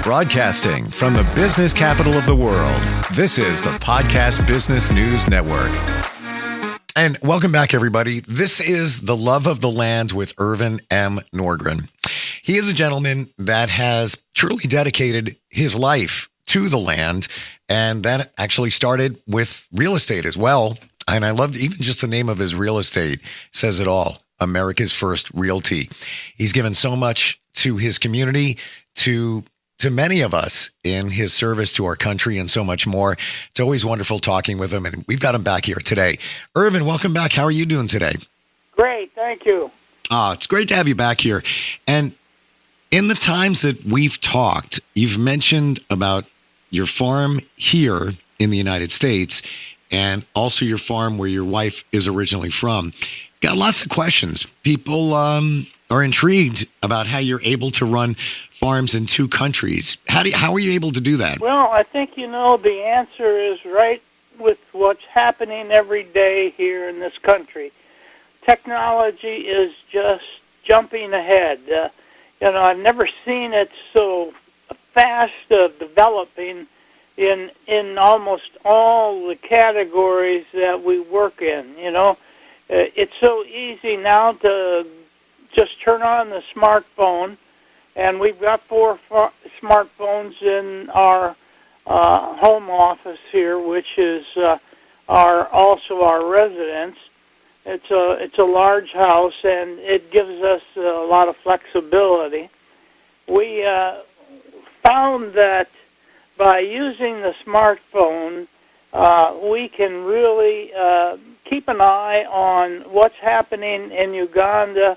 Broadcasting from the business capital of the world, this is the Podcast Business News Network. And welcome back, everybody. This is The Love of the Land with Ervin M. Norgren. He is a gentleman that has truly dedicated his life to the land, and that actually started with real estate as well. And I loved even just the name of his real estate says it all. America's First Realty. He's given so much to his community, to many of us in his service to our country, and so much more. It's always wonderful talking with him, and we've got him back here today. Ervin, welcome back. How are you doing today? Great, thank you. It's great to have you back here. And in the times that we've talked, you've mentioned about your farm here in the United States and also your farm where your wife is originally from. Got lots of questions. People are intrigued about how you're able to run farms in two countries. How are you able to do that? Well, I think the answer is right with what's happening every day here in this country. Technology is just jumping ahead. I've never seen it so fast developing in almost all the categories that we work in. It's so easy now to just turn on the smartphone, and we've got 4 smartphones in our home office here, which is also our residence. It's a large house, and it gives us a lot of flexibility. We found that by using the smartphone, we can really keep an eye on what's happening in Uganda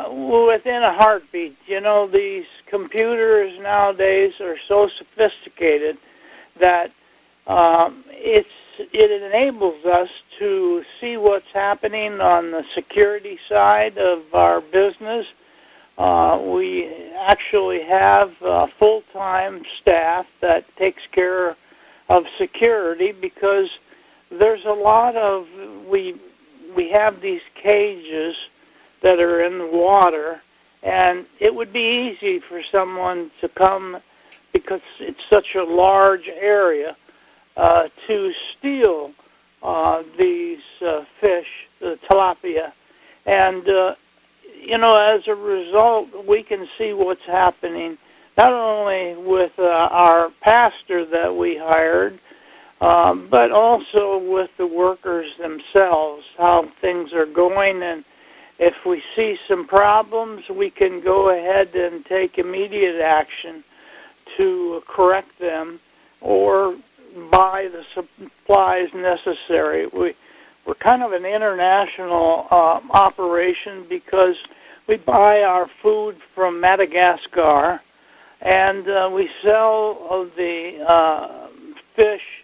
within a heartbeat. These computers nowadays are so sophisticated that it enables us to see what's happening on the security side of our business. We actually have a full-time staff that takes care of security because there's a lot of, we have these cages that are in the water, and it would be easy for someone to come, because it's such a large area, to steal these fish, the tilapia. And, as a result, we can see what's happening, not only with our pastor that we hired, but also with the workers themselves, how things are going. And if we see some problems, we can go ahead and take immediate action to correct them or buy the supplies necessary. We're kind of an international operation because we buy our food from Madagascar, and we sell the fish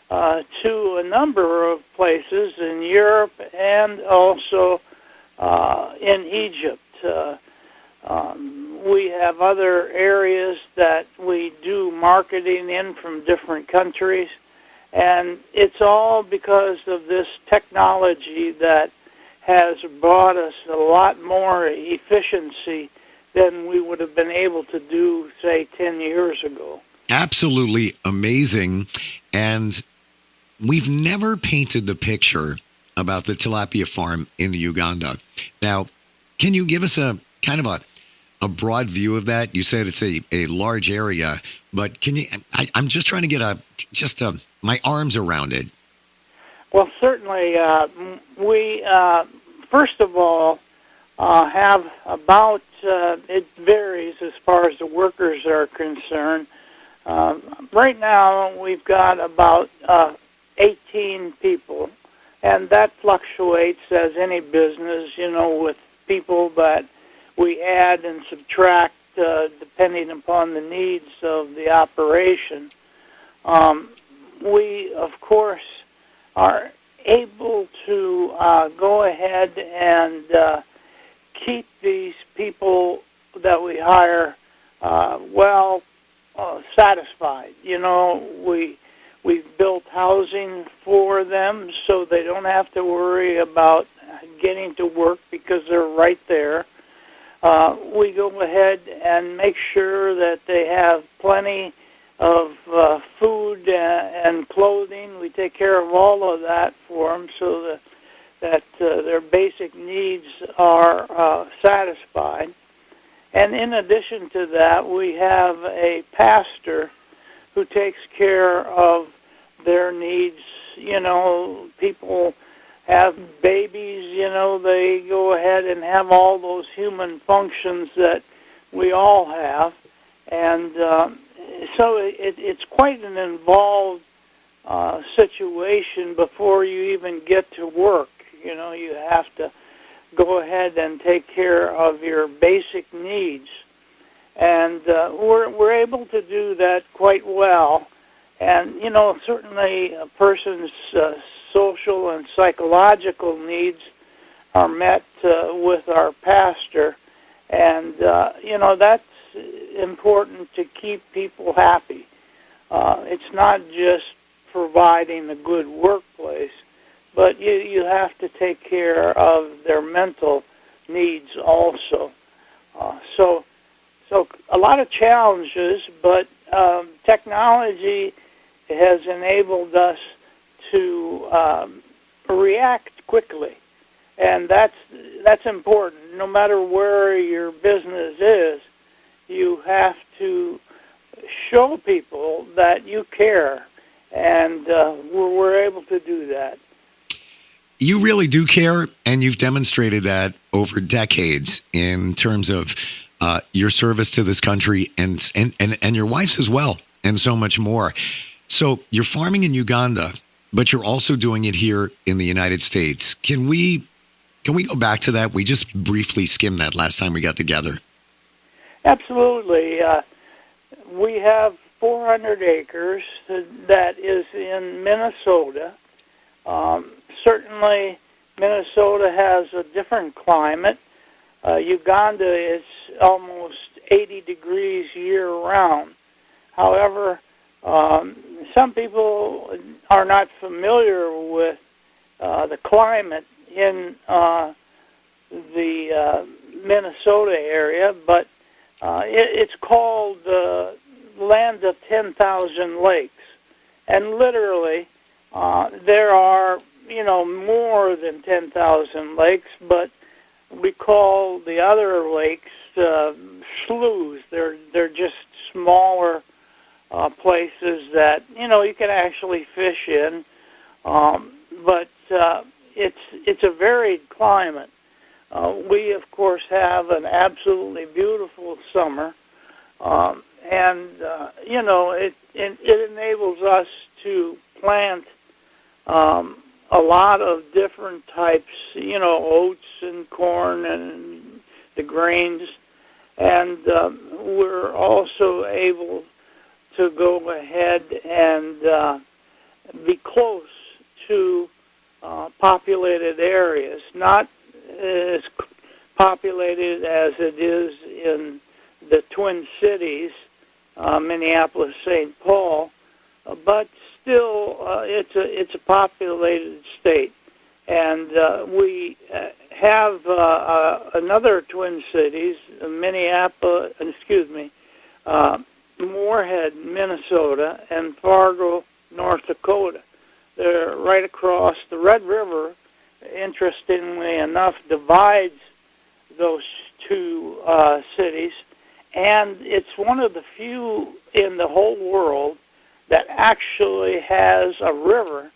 to a number of places in Europe and also in Egypt. We have other areas that we do marketing in from different countries, and it's all because of this technology that has brought us a lot more efficiency than we would have been able to do, say, 10 years ago. Absolutely amazing. And we've never painted the picture about the tilapia farm in Uganda. Now, can you give us a kind of a broad view of that? You said it's a large area, but can you? I'm just trying to get my arms around it. Well, certainly, we first of all have about. It varies as far as the workers are concerned. Right now, we've got about 18 people. And that fluctuates as any business, with people that we add and subtract depending upon the needs of the operation. We, of course, are able to go ahead and keep these people that we hire satisfied. We've built housing for them so they don't have to worry about getting to work because they're right there. we go ahead and make sure that they have plenty of food and clothing. We take care of all of that for them so that their basic needs are satisfied. And in addition to that, we have a pastor who takes care of their needs. You know, people have babies, you know, they go ahead and have all those human functions that we all have. And so it's quite an involved situation before you even get to work. You know, you have to go ahead and take care of your basic needs. And we're able to do that quite well. And, you know, certainly a person's social and psychological needs are met with our pastor. And, you know, that's important to keep people happy. It's not just providing a good workplace, but you have to take care of their mental needs also. So a lot of challenges, but technology has enabled us to react quickly, and that's important. No matter where your business is, you have to show people that you care, and we're able to do that. You really do care, and you've demonstrated that over decades in terms of your service to this country and your wife's as well, and so much more. So you're farming in Uganda, but you're also doing it here in the United States. Can we go back to that? We just briefly skimmed that last time we got together. Absolutely. We have 400 acres that is in Minnesota. Certainly, Minnesota has a different climate. Uganda is almost 80 degrees year-round. However, some people are not familiar with the climate in the Minnesota area, but it's called the land of 10,000 lakes. And literally, there are, you know, more than 10,000 lakes, but we call the other lakes sloughs. They're just smaller places that, you know, you can actually fish in, but it's a varied climate. We, of course, have an absolutely beautiful summer, and you know, it enables us to plant a lot of different types, you know, oats and corn and the grains, and we're also able to go ahead and be close to populated areas, not as populated as it is in the Twin Cities, Minneapolis, St. Paul, but still it's a populated state. And we have another Twin Cities, Moorhead, Minnesota, and Fargo, North Dakota. They're right across the Red River. Interestingly enough, divides those two cities, and it's one of the few in the whole world that actually has a river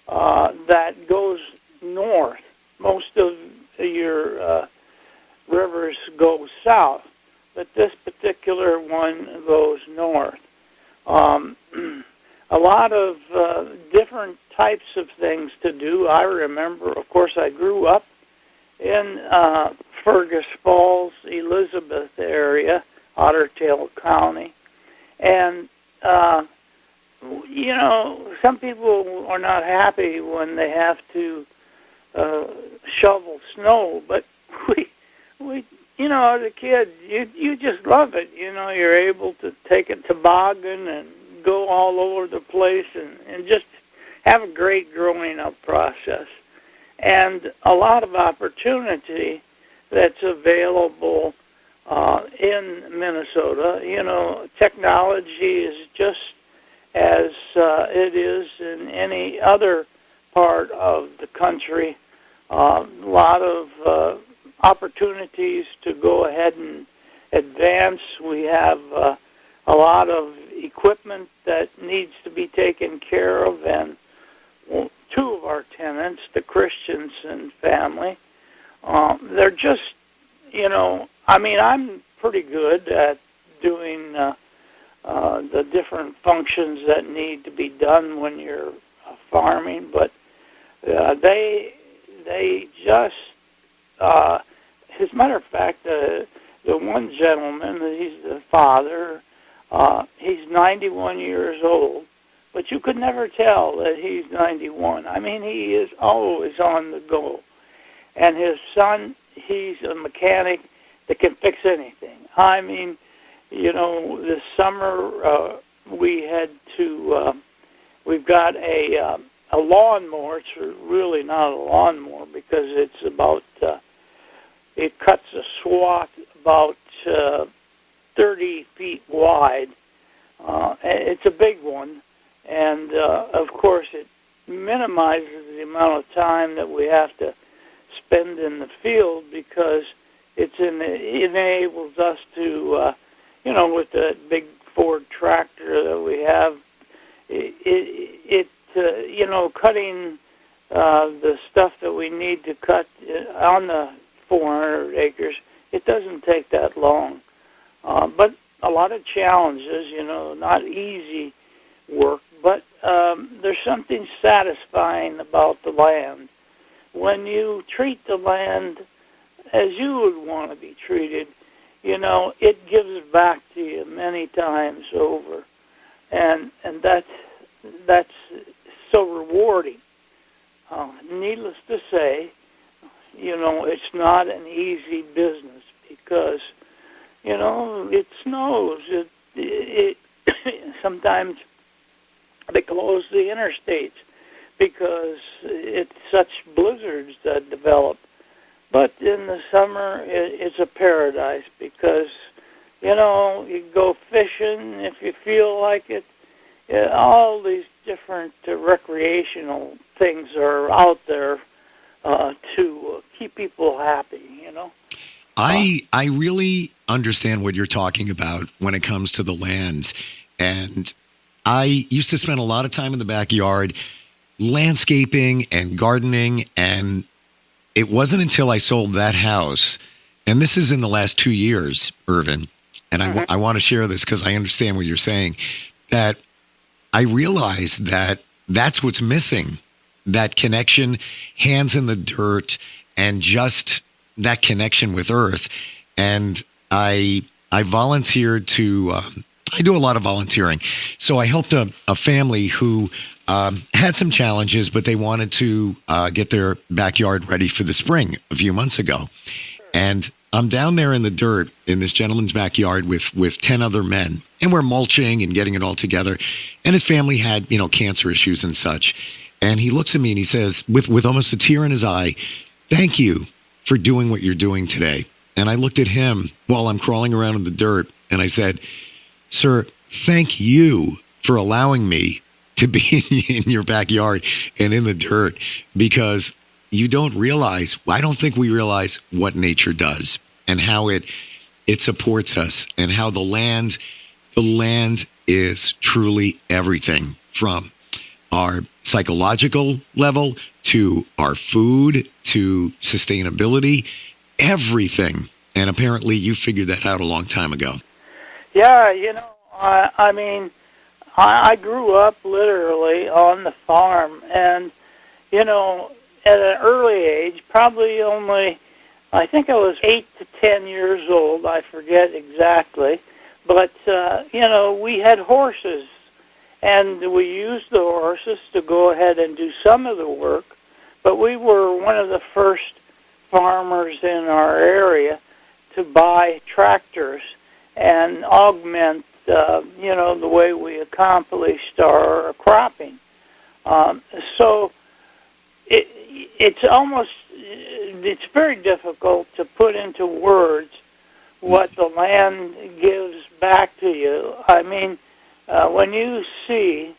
that goes north. Most of your rivers go south, but this particular one goes north. A lot of different types of things to do. I remember, of course, I grew up in Fergus Falls, Elizabeth area, Otter Tail County. And, you know, some people are not happy when they have to shovel snow, but we you know, as a kid, you just love it. You know, you're able to take a toboggan and go all over the place and just have a great growing up process. And a lot of opportunity that's available in Minnesota. Technology is just as it is in any other part of the country. A lot of opportunities to go ahead and advance. We have a lot of equipment that needs to be taken care of, and two of our tenants, the Christensen family, they're just, I'm pretty good at doing the different functions that need to be done when you're farming, but they just, as a matter of fact, the one gentleman, he's the father, he's 91 years old, but you could never tell that he's 91. I mean, he is always on the go. And his son, he's a mechanic that can fix anything. I mean, this summer we had to, we've got a lawnmower. It's really not a lawnmower because it's about, it cuts a swath about 30 feet wide. It's a big one. And, of course, it minimizes the amount of time that we have to spend in the field because it enables us to, with the big Ford tractor that we have, cutting the stuff that we need to cut on the 400 acres, it doesn't take that long. But a lot of challenges, not easy work, but there's something satisfying about the land. When you treat the land as you would want to be treated, it gives back to you many times over, and that's so rewarding. Needless to say, it's not an easy business because, it snows. It sometimes they close the interstates because it's such blizzards that develop. But in the summer, it's a paradise because, you go fishing if you feel like it. All these different recreational things are out there to keep people happy, I really understand what you're talking about when it comes to the land. And I used to spend a lot of time in the backyard landscaping and gardening, and it wasn't until I sold that house, and this is in the last 2 years, Ervin, and I want to share this because I understand what you're saying, that I realized that that's what's missing, that connection, hands in the dirt, and just that connection with Earth. And I volunteered to, I do a lot of volunteering. So I helped a family who had some challenges, but they wanted to get their backyard ready for the spring a few months ago. And I'm down there in the dirt in this gentleman's backyard with 10 other men, and we're mulching and getting it all together. And his family had, cancer issues and such. And he looks at me and he says, with almost a tear in his eye, "Thank you for doing what you're doing today." And I looked at him while I'm crawling around in the dirt, and I said, "Sir, thank you for allowing me to be in your backyard and in the dirt, because you don't realize, I don't think we realize what nature does and how it supports us, and how the land is truly everything, from our psychological level to our food to sustainability, everything." And apparently you figured that out a long time ago. Yeah, I grew up literally on the farm, and, at an early age, probably only, I think I was 8 to 10 years old, I forget exactly, but, we had horses, and we used the horses to go ahead and do some of the work, but we were one of the first farmers in our area to buy tractors and augment, the way we accomplished our cropping. So it's very difficult to put into words what the land gives back to you. I mean, when you see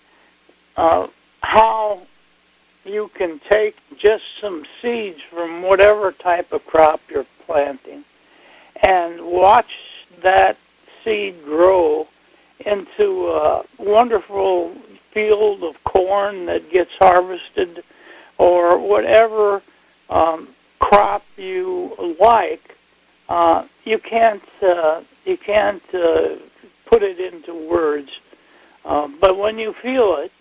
how you can take just some seeds from whatever type of crop you're planting and watch that seed grow into a wonderful field of corn that gets harvested, or whatever crop you like, you can't put it into words. But when you feel it,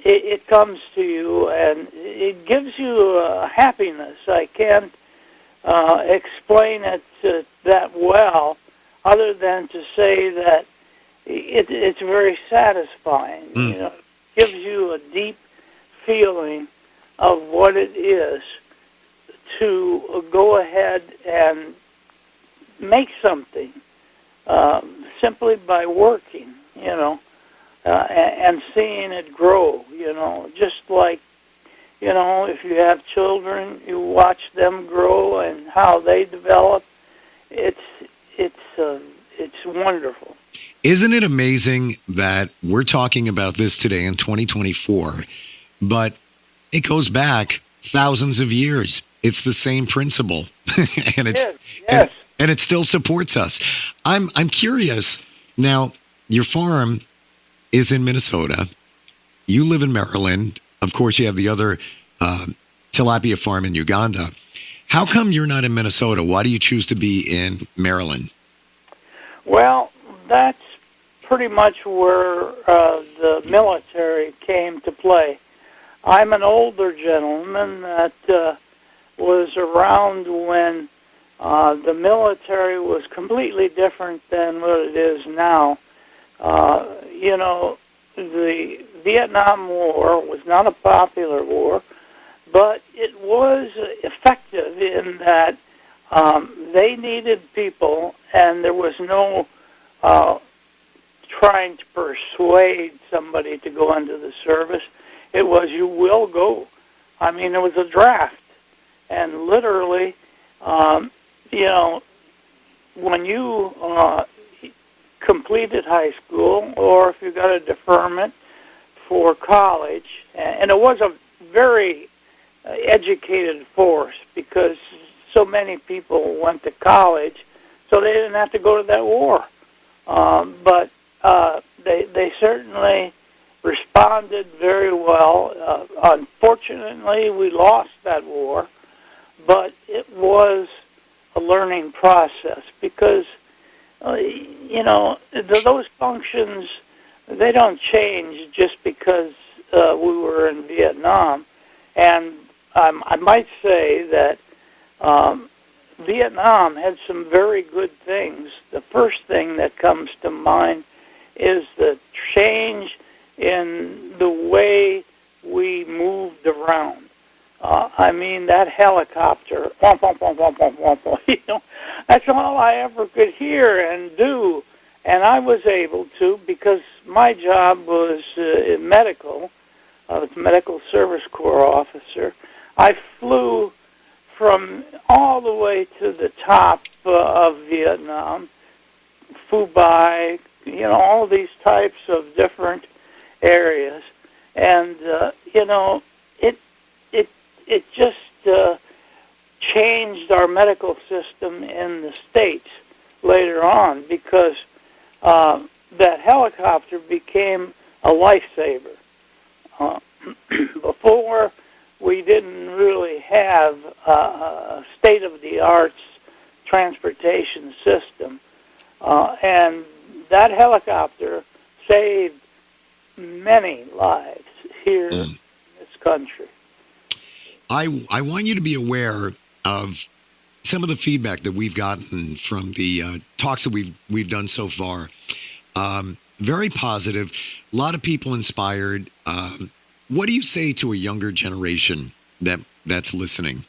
it comes to you, and it gives you happiness. I can't explain it that well, other than to say that it's very satisfying. You know, it gives you a deep feeling of what it is to go ahead and make something simply by working, and seeing it grow, just like, if you have children, you watch them grow and how they develop. It's wonderful. Isn't it amazing that we're talking about this today in 2024, but it goes back thousands of years. It's the same principle, and yes. And it still supports us. I'm curious now. Your farm is in Minnesota. You live in Maryland. Of course, you have the other tilapia farm in Uganda. How come you're not in Minnesota? Why do you choose to be in Maryland? Well, that's pretty much where the military came to play. I'm an older gentleman that was around when the military was completely different than what it is now. The Vietnam War was not a popular war, but it was effective in that they needed people, and there was no trying to persuade somebody to go into the service. It was, you will go. I mean, it was a draft. And literally, when you completed high school, or if you got a deferment for college, and it was a very educated force because so many people went to college, so they didn't have to go to that war. But they certainly responded very well. Unfortunately, we lost that war, but it was a learning process because, those functions, they don't change just because we were in Vietnam. And I might say that Vietnam had some very good things. The first thing that comes to mind is the change in the way we moved around. That helicopter, womp, womp, womp, womp, womp, womp, that's all I ever could hear and do. And I was able to, because my job was medical. I was a medical service corps officer. I flew from all the way to the top of Vietnam, Phu Bai, all these types of different areas. And, it just changed our medical system in the States later on because that helicopter became a lifesaver. Before, we didn't really have a state-of-the-art transportation system. And that helicopter saved many lives here in this country. I want you to be aware of some of the feedback that we've gotten from the talks that we've done so far. Very positive. A lot of people inspired. What do you say to a younger generation that's listening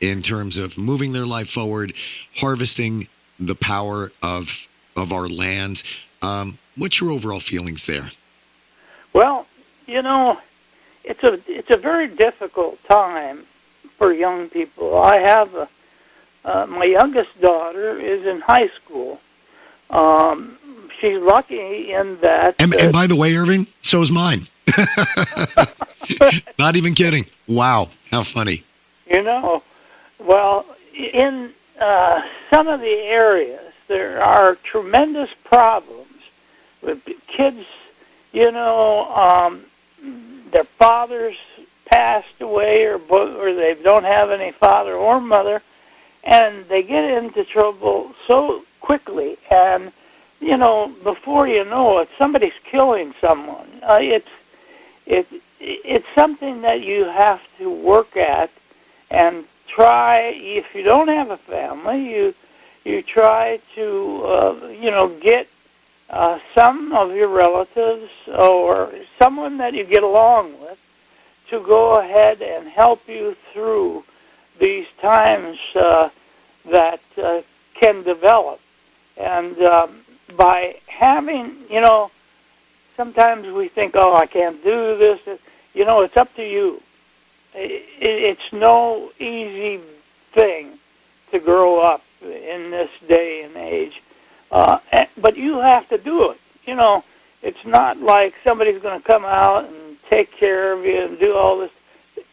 in terms of moving their life forward, harvesting the power of our lands? What's your overall feelings there? Well, it's a very difficult time for young people. I have my youngest daughter is in high school. She's lucky in that. And by the way, Ervin, so is mine. Not even kidding. Wow, how funny. Well, in some of the areas, there are tremendous problems with kids, their fathers passed away or they don't have any father or mother, and they get into trouble so quickly, and before you know it, somebody's killing someone. It's something that you have to work at and try. If you don't have a family, you try to get some of your relatives or someone that you get along with to go ahead and help you through these times that can develop. And by having, sometimes we think, oh, I can't do this. It's up to you. It's no easy thing to grow up in this day and age. But you have to do it. It's not like somebody's going to come out and take care of you and do all this.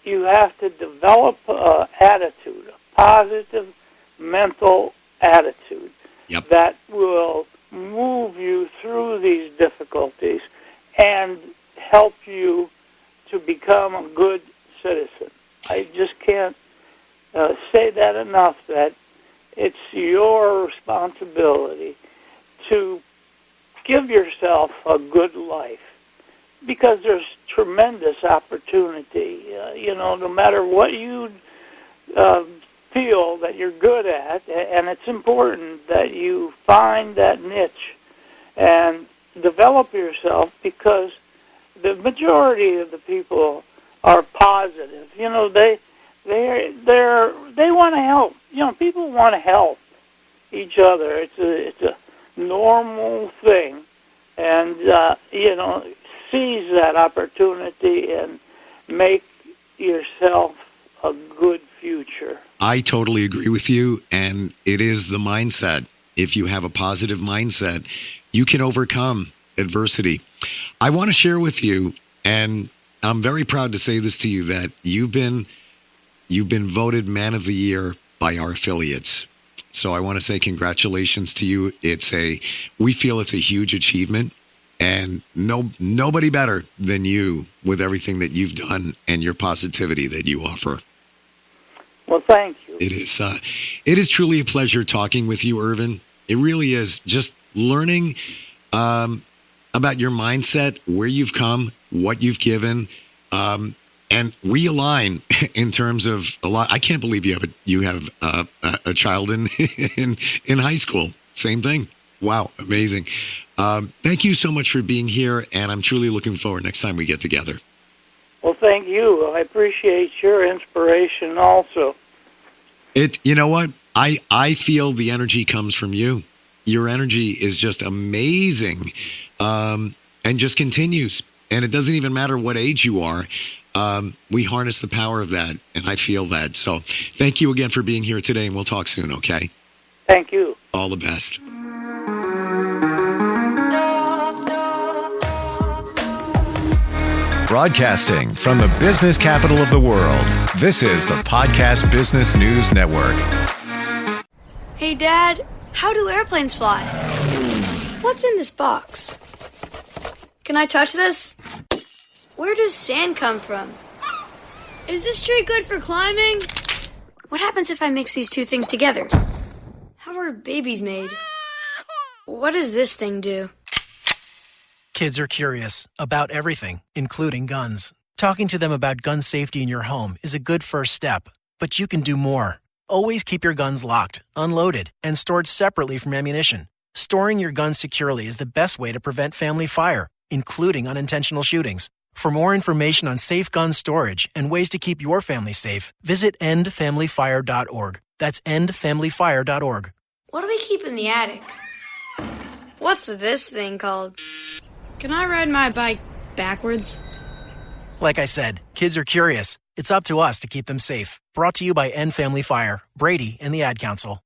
You have to develop an attitude, a positive mental attitude that will move you through these difficulties and help you to become a good citizen. I just can't say that enough, that it's your responsibility to give yourself a good life, because there's tremendous opportunity. No matter what you feel that you're good at, and it's important that you find that niche and develop yourself, because the majority of the people are positive. They want to help. People want to help each other. It's a normal thing, and seize that opportunity and make yourself a good future. I totally agree with you, and it is the mindset. If you have a positive mindset, you can overcome adversity. I want to share with you, and I'm very proud to say this to you, that you've been voted Man of the Year by our affiliates. So I want to say congratulations to you. We feel it's a huge achievement, and nobody better than you with everything that you've done and your positivity that you offer. Well, thank you. It is truly a pleasure talking with you, Ervin. It really is. Just learning about your mindset, where you've come, what you've given, and realign in terms of a lot. I can't believe you have a child in high school. Same thing. Wow, amazing. Thank you so much for being here, and I'm truly looking forward next time we get together. Well, thank you. I appreciate your inspiration also. You know what? I feel the energy comes from you. Your energy is just amazing, and just continues. And it doesn't even matter what age you are. We harness the power of that, and I feel that. So thank you again for being here today, and we'll talk soon, okay? Thank you. All the best. Broadcasting from the business capital of the world, this is the Podcast Business News Network. Hey, Dad, how do airplanes fly? What's in this box? Can I touch this? Where does sand come from? Is this tree good for climbing? What happens if I mix these two things together? How are babies made? What does this thing do? Kids are curious about everything, including guns. Talking to them about gun safety in your home is a good first step, but you can do more. Always keep your guns locked, unloaded, and stored separately from ammunition. Storing your guns securely is the best way to prevent family fire, including unintentional shootings. For more information on safe gun storage and ways to keep your family safe, visit endfamilyfire.org. That's endfamilyfire.org. What do we keep in the attic? What's this thing called? Can I ride my bike backwards? Like I said, kids are curious It's up to us to keep them safe. Brought to you by End Family Fire, Brady, and the Ad Council.